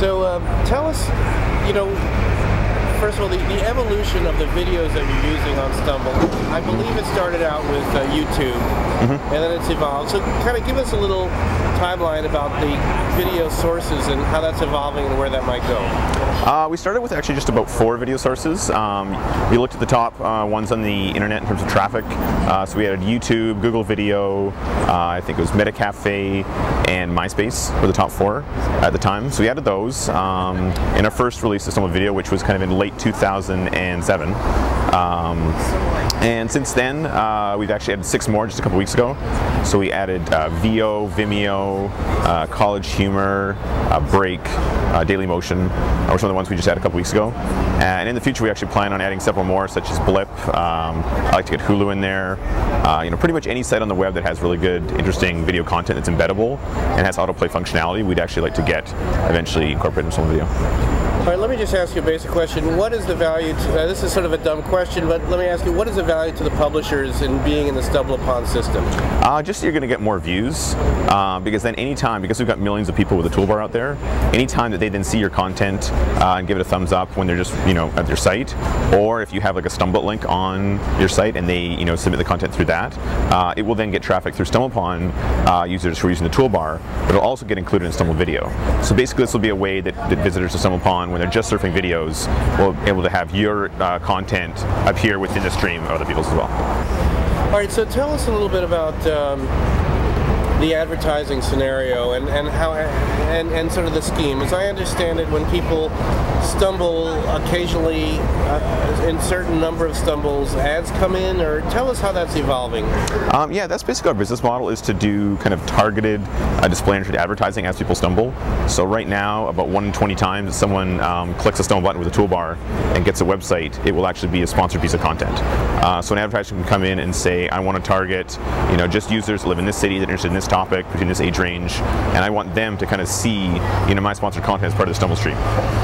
So tell us, first of all, the evolution of the videos that you're using on Stumble. I believe it started out with YouTube, and then it's evolved. So kind of give us a little timeline about the video sources and how that's evolving and where that might go. We started with actually just about 4 video sources. We looked at the top ones on the internet in terms of traffic. So we had YouTube, Google Video, I think it was Metacafe, and MySpace were the top 4 at the time. So we added those in our first release of Stumble Video, which was kind of in late 2007. And since then, we've actually added 6 more just a couple weeks ago. So we added VO, Vimeo, College Humor, Break, Daily Motion, were some of the ones we just added a couple weeks ago. And in the future, we actually plan on adding several more, such as Blip. I like to get Hulu in there. Pretty much any site on the web that has really good, interesting video content that's embeddable and has autoplay functionality, we'd actually like to get eventually incorporated in some video. All right, let me just ask you a basic question. What is the value to, this is sort of a dumb question, but let me ask you, what is the value to the publishers in being in the StumbleUpon system? Just you're going to get more views, because then anytime, because we've got millions of people with a toolbar out there, anytime that they then see your content and give it a thumbs up when they're just, at their site, or if you have like a Stumble link on your site and they, submit the content through that, it will then get traffic through StumbleUpon users who are using the toolbar, but it'll also get included in Stumble Video. So basically this will be a way that visitors to StumbleUpon, when they're just surfing videos, will be able to have your content appear within the stream of other people's as well. All right, so tell us a little bit about the advertising scenario and how and sort of the scheme. As I understand it, when people stumble occasionally, in certain number of stumbles, ads come in, or tell us how that's evolving. Yeah, that's basically our business model, is to do kind of targeted display entry advertising as people stumble. So right now, about 1 in 20 times if someone clicks a Stumble button with a toolbar and gets a website, it will actually be a sponsored piece of content. So an advertiser can come in and say, I want to target just users that live in this city that are interested in this topic, between this age range, and I want them to kind of see my sponsored content as part of the Stumble stream.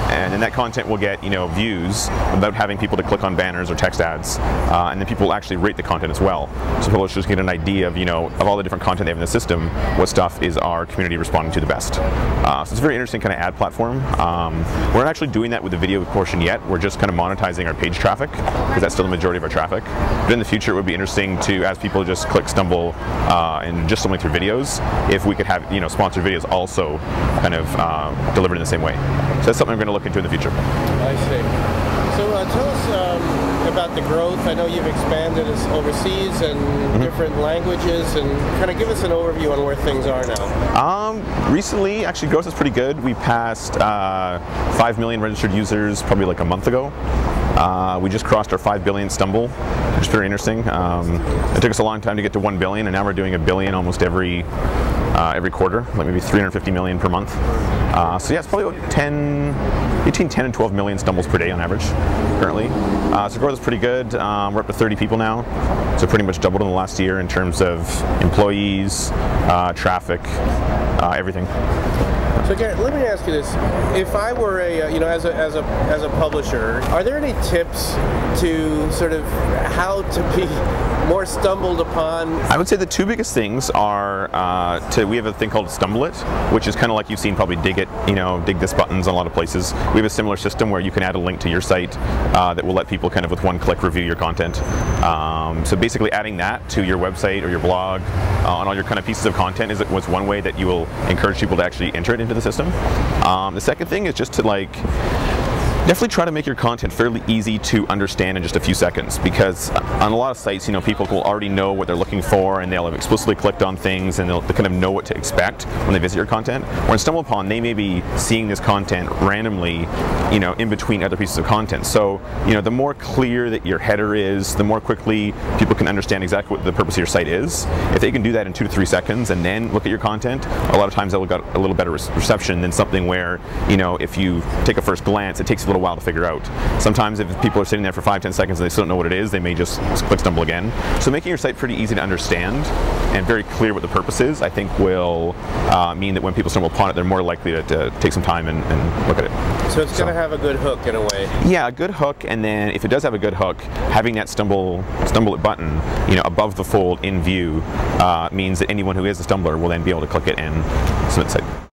And then that content will get views without having people to click on banners or text ads, and then people will actually rate the content as well. So people just get an idea of all the different content they have in the system, what stuff is our community responding to the best. So it's a very interesting kind of ad platform. We're not actually doing that with the video portion yet. We're just kind of monetizing our page traffic, because that's still the majority of our traffic. But in the future, it would be interesting to, as people just click Stumble and just stumbling through videos, if we could have sponsored videos also kind of delivered in the same way. So that's something I'm going to look into in the future. I see. So tell us about the growth. I know you've expanded overseas and different languages, and kind of give us an overview on where things are now. Recently, actually, growth is pretty good. We passed 5 million registered users probably like a month ago. We just crossed our 5 billion Stumble, which is very interesting. It took us a long time to get to 1 billion, and now we're doing 1 billion almost every quarter, like maybe 350 million per month. So yeah, it's probably about between 10 and 12 million stumbles per day on average currently. So growth is pretty good. We're up to 30 people now, so pretty much doubled in the last year in terms of employees, traffic, everything. So Garrett, let me ask you this: if I were as a publisher, are there any tips to sort of how to be more stumbled upon? I would say the 2 biggest things are we have a thing called StumbleIt, which is kind of like you've seen probably Dig It, Dig This buttons on a lot of places. We have a similar system where you can add a link to your site that will let people kind of with 1 click review your content. So basically adding that to your website or your blog on all your kind of pieces of content was one way that you will encourage people to actually enter it into the system. The second thing is just to definitely try to make your content fairly easy to understand in just a few seconds, because on a lot of sites, people will already know what they're looking for, and they'll have explicitly clicked on things, and they'll kind of know what to expect when they visit your content. Or in StumbleUpon, they may be seeing this content randomly, in between other pieces of content. So, the more clear that your header is, the more quickly people can understand exactly what the purpose of your site is. If they can do that in 2 to 3 seconds and then look at your content, a lot of times that will get a little better reception than something where, if you take a first glance, it takes a little while to figure out. Sometimes if people are sitting there for 5-10 seconds and they still don't know what it is, they may just click Stumble again. So making your site pretty easy to understand and very clear what the purpose is, I think will mean that when people stumble upon it, they're more likely to take some time and look at it. So it's going to have a good hook in a way. Yeah, a good hook, and then if it does have a good hook, having that StumbleIt button, above the fold in view means that anyone who is a stumbler will then be able to click it and submit the site.